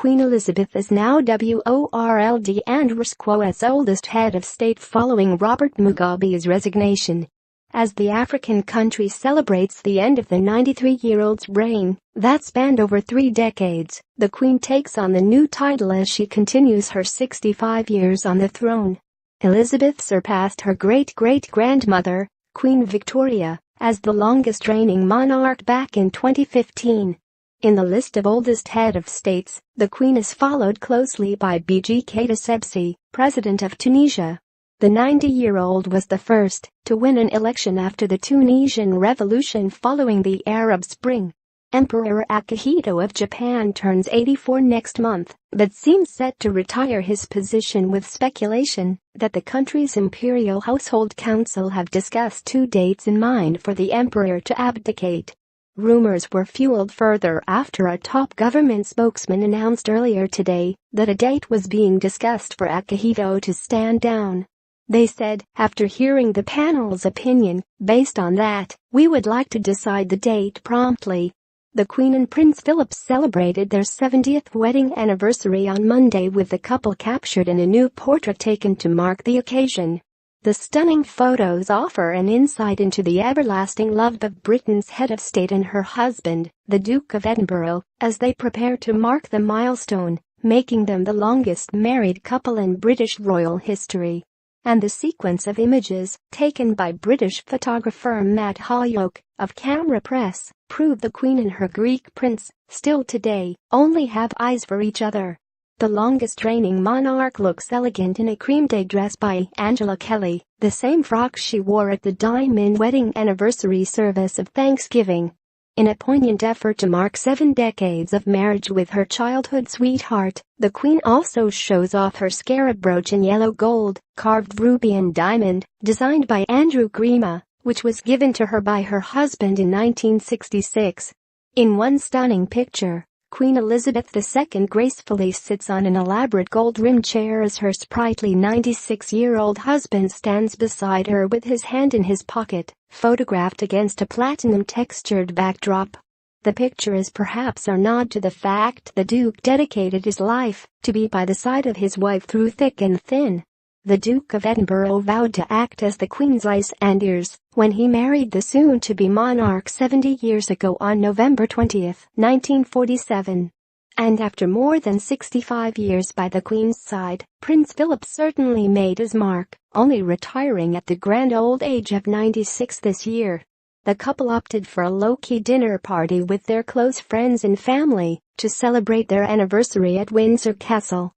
Queen Elizabeth is now world&rsquo's oldest head of state following Robert Mugabe's resignation. As the African country celebrates the end of the 93-year-old's reign that spanned over 3 decades, the Queen takes on the new title as she continues her 65 years on the throne. Elizabeth surpassed her great-great-grandmother, Queen Victoria, as the longest reigning monarch back in 2015. In the list of oldest head of states, the Queen is followed closely by Beji Caid Essebsi, President of Tunisia. The 90-year-old was the first to win an election after the Tunisian revolution following the Arab Spring. Emperor Akihito of Japan turns 84 next month, but seems set to retire his position with speculation that the country's Imperial Household Council have discussed 2 dates in mind for the emperor to abdicate. Rumors were fueled further after a top government spokesman announced earlier today that a date was being discussed for Akihito to stand down. They said, after hearing the panel's opinion, based on that, we would like to decide the date promptly. The Queen and Prince Philip celebrated their 70th wedding anniversary on Monday with the couple captured in a new portrait taken to mark the occasion. The stunning photos offer an insight into the everlasting love of Britain's head of state and her husband, the Duke of Edinburgh, as they prepare to mark the milestone, making them the longest married couple in British royal history. And the sequence of images, taken by British photographer Matt Holyoke, of Camera Press, prove the Queen and her Greek prince, still today, only have eyes for each other. The longest reigning monarch looks elegant in a cream day dress by Angela Kelly, the same frock she wore at the diamond wedding anniversary service of Thanksgiving. In a poignant effort to mark 7 decades of marriage with her childhood sweetheart, the Queen also shows off her scarab brooch in yellow gold, carved ruby and diamond, designed by Andrew Grima, which was given to her by her husband in 1966. In one stunning picture, Queen Elizabeth II gracefully sits on an elaborate gold-rimmed chair as her sprightly 96-year-old husband stands beside her with his hand in his pocket, photographed against a platinum-textured backdrop. The picture is perhaps a nod to the fact the Duke dedicated his life to be by the side of his wife through thick and thin. The Duke of Edinburgh vowed to act as the Queen's eyes and ears when he married the soon-to-be monarch 70 years ago on November 20, 1947. And after more than 65 years by the Queen's side, Prince Philip certainly made his mark, only retiring at the grand old age of 96 this year. The couple opted for a low-key dinner party with their close friends and family to celebrate their anniversary at Windsor Castle.